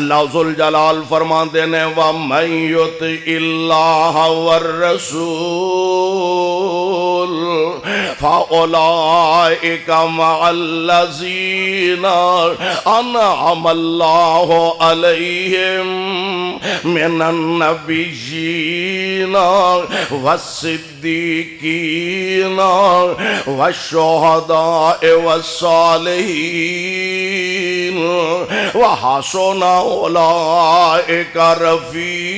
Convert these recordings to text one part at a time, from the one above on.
اللہ ذوالجلال فرماندے نے وَمَن يُطِعِ اللَّهَ وَالرَّسُولَ فَأُولَٰئِكَ مَعَ الَّذِينَ أَنْعَمَ اللَّهُ عَلَيْهِمْ مِنَ النَّبِيِّينَ وَالصِّدِّيقِينَ وَالشُّهَدَاءِ وَالصَّالِحِينَ وَحَسُنَ أُولَٰئِكَ رفیقا۔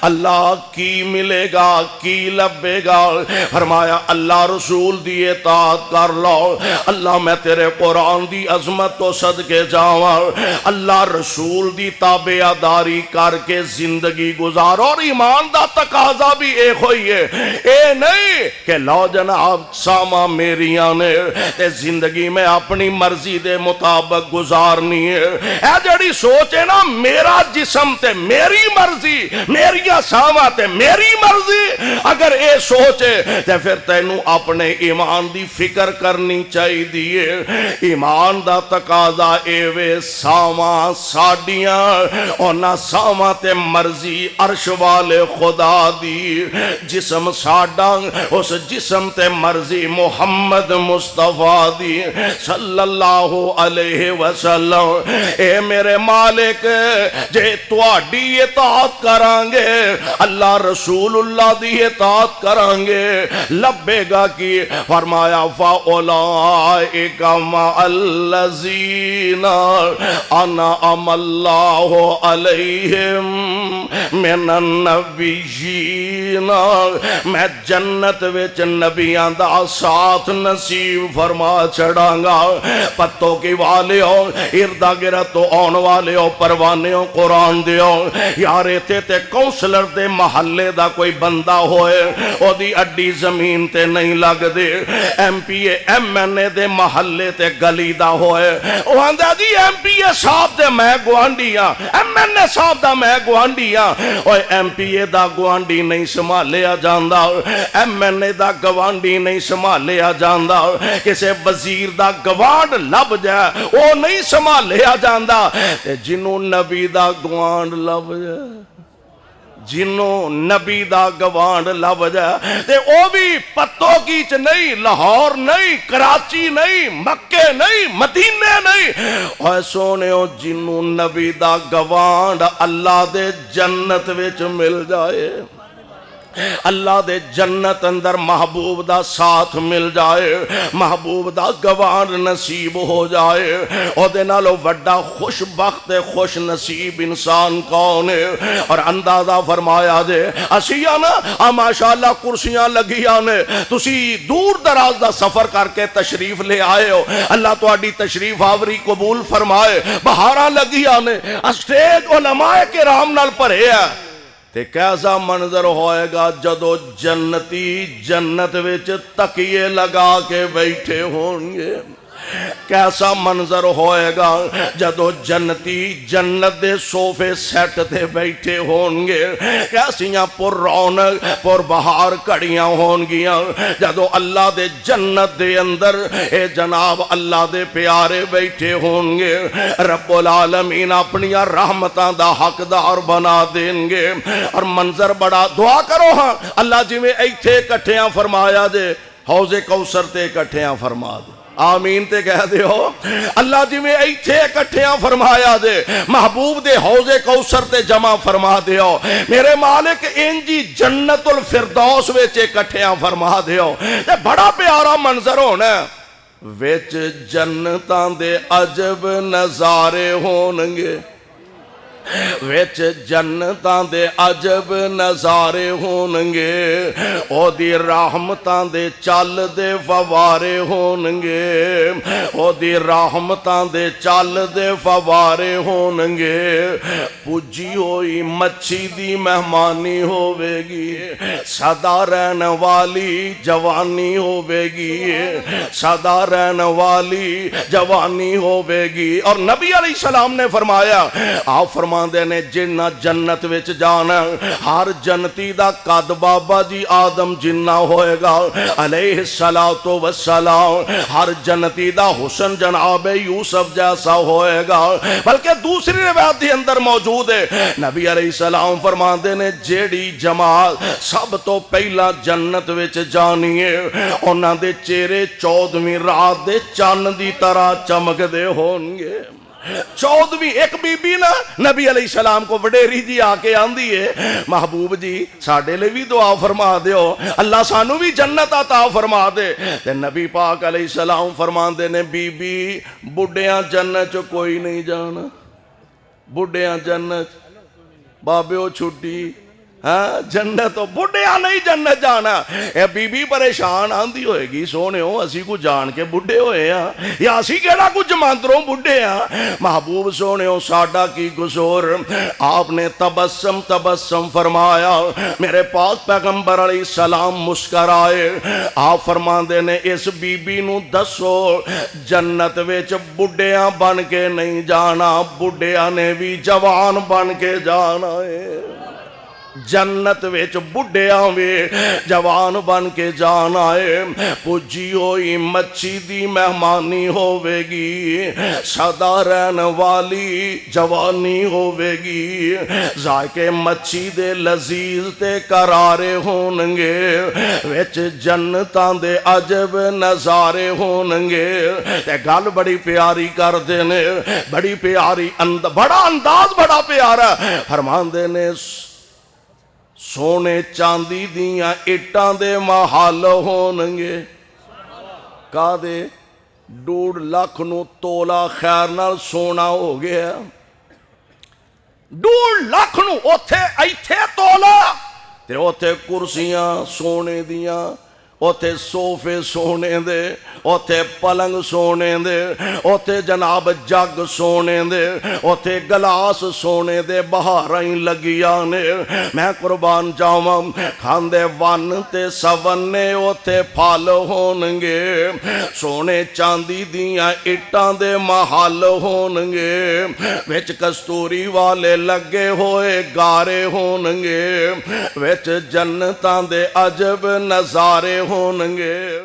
اللہ کی ملے گا کی لبے گا؟ فرمایا اللہ رسول دی اطاعت کر لو۔ اللہ میں تیرے قرآن دی عظمت تو صدقے جاواں، اللہ رسول دی تابعداری کر کے زندگی گزارو۔ اور ایمان دا تقاضا بھی ایک ہوئی ہے، اے نہیں کہ لو جناب ساما میریاں نے تے زندگی میں اپنی مرضی دے مطابق گزارنی ہے۔ اے جڑی سوچ ہے نا میرا جسم تے میری مرضی، میری ساوا تے میری مرضی، اگر اے سوچے تے پھر تینوں اپنے ایمان دی فکر کرنی چاہی دیئے۔ ایمان دا تقاضا اے وے ساوا ساڈیاں اور نہ ساوا تے مرضی عرش والے خدا دی۔ جسم ساڈا اس جسم تے مرضی محمد مصطفیٰ دی صلی اللہ علیہ وسلم۔ اے میرے مالک جے تواڈی اطاعت کرانگے، اللہ رسول اللہ دی اطاعت کرانگے، لبے گا کی؟ فرمایا فَأُولَٰئِكَ مَعَ الَّذِينَ أَنْعَمَ اللَّهُ عَلَيْهِمْ مِنَ النَّبِيِّينَ، میں جنت وچ نبیاں دا ساتھ نصیب فرما چھڑاں گا۔ پتوں کی والے ہو، اردا گرد تو آن والے ہو، پروانے ہو قرآن دیو، یارے تے کونسلر دے محلے دا کوئی بندہ ہوئے او دی اڈی زمین تے نہیں لگ دے، M P A M N A دے محلے تے گلی دا ہوئے، او آندہ دی ایم پی اے صاحب دے میں گوانڈیاں، ایم این اے صاحب دا میں گوانڈیاں، اوہ ایم پی اے دا گوانڈی نہیں سمالیا جاندہ، ایم این اے دا گوانڈی نہیں سمالیا جاندہ، کسے وزیر دا گوانڈ لب جائے او نہیں سمالیا جاندہ، جنہوں نبی دا گوانڈ لب جائے، جنوں نبی دا گوانڈ لب جائے تے او بھی پتوں کیچ نہیں، لاہور نہیں، کراچی نہیں، مکے نہیں، مدینے نہیں، اوہ سونےو جنوں نبی دا گوانڈ اللہ دے جنت وچ مل جائے، اللہ دے جنت اندر محبوب دا ساتھ مل جائے، محبوب دا گوانڈ نصیب ہو جائے، او دے نالو وڈا خوش بخت خوش نصیب انسان کون ہے؟ اور اندازہ فرمایا دے اسیاں نا ماشاءاللہ کرسیاں لگیاں نے، تسی دور دراز دا سفر کر کے تشریف لے آئے ہو، اللہ تو اڈی تشریف آوری قبول فرمائے، بہاراں لگیاں نے، اسٹیج علماء کرام نال پڑھے ہے، تے کیسا منظر ہوئے گا جدو جنتی جنت وچ تکیے لگا کے بیٹھے ہوں گے، کیسا منظر ہوئے گا جدو جنتی جنت دے صوفے سیٹ دے بیٹھے ہونگے، کیسیاں پر رونق پر بہار کڑیاں ہونگیاں جدو اللہ دے جنت دے اندر اے جناب اللہ دے پیارے بیٹھے ہونگے، رب العالمین اپنی رحمتاں دا حقدار بنا دیں گے، اور منظر بڑا دعا کرو ہاں اللہ جی میں ایتھے کٹھیاں فرمایا دے، حوض کوثر تے کٹھیاں فرما دے، آمین تے کہہ دے ہو، اللہ جی میں ایتھے کٹھیاں فرمایا دے، محبوب دے حوض کوثر تے جمع فرما دے ہو، میرے مالک انجی جنت الفردوس ویچے کٹھیاں فرما دے ہو، تے بڑا پیارا منظر ہونا ہے، ویچ جنتاں دے عجب نظارے ہونگے، ویچ جنتاں دے عجب نظارے ہونگے، او دی رحمتاں دے چال دے فوارے ہونگے، او دی رحمتاں دے چال دے فوارے ہونگے، پجی ہوئی مچھی دی مہمانی ہوے گی، سدا رہن والی جوانی ہوے گی، سدا رہن والی جوانی ہوے گی، اور نبی علیہ السلام نے فرمایا، آپ فرمایا فرماندے نے جنہ جنت وچ جانا ہر جنتی دا قد بابا جی آدم جنہ ہوئے گا علیہ الصلوۃ والسلام، ہر جنتی دا حسن جناب یوسف جیسا ہوئے گا، بلکہ دوسری روایت کے اندر موجود ہے نبی علیہ السلام فرماندے نے جیڑی جماعت سب تو پہلا جنت وچ جانی ہے انہاں دے چہرے 14ویں رات دے چاند دی طرح چمکدے ہون گے۔ 14ویں ایک بی بی نا نبی علیہ السلام کو وڈیری جی آ کے آندی ہے محبوب جی ساڈے لے بھی دعا فرما دیو اللہ سانو بھی جنت عطا فرما دے، تے نبی پاک علیہ السلام فرماندے نے بی بی بڈھیاں جنت چ کوئی نہیں جانا، بڈھیاں جنت بابیو چھٹی، ہاں جنت تو بڈھیاں نہیں جنت جانا۔ اے بی بی پریشان آندی ہوئے گی سونے ہو اسی کو جان کے بڈھے ہوئے ہیں یا اسی کیڑا کچھ جماندروں بڈھے ہیں، محبوب سونے ہو ساڈا کی قصور؟ آپ نے تبسم فرمایا، میرے پاک پیغمبر علیہ السلام مسکرائے، آپ فرماندے نے اس بی بی نو دسو جنت وچ بڈھیاں بن کے نہیں جانا، بڈھیاں نے بھی جوان بن کے جانا ہے، جنت وچ بڈھیاں وے جوان بن کے جانا ہے، پجی ہوئی مچھی دی مہمانی ہوے گی، سدا رہن والی جوانی ہوے گی، ذائقے مچھی دے لذیذ تے کرارے ہونگے، وچ جنتاں دے عجب نظارے ہونگے، تے گل بڑی پیاری کر دینے، بڑی پیاری بڑا انداز بڑا پیارا فرماندے نے سونے چاندی دیاں اٹاں دے محل ہونگے، کا دے 2.5 لاکھ نو تولا خیر نال سونا ہو گیا، 2.5 لاکھ نو اوتھے ایتھے تولا تے اوتھے کرسیاں سونے دیاں، اوتھے صوفے سونے دے، اوتھے پلنگ سونے دے، اوتھے جناب جگ سونے دے، اوتھے گلاس سونے دے، بہاریں لگیاں نے، میں قربان جاواں کھاندے ون تے سونے اوتھے پھل ہونگے، سونے چاندی دیاں اٹاں دے محل ہونگے، وچ کستوری والے لگے ہوئے گارے ہونگے، وچ جنتاں دے عجب نظارے ہونگے۔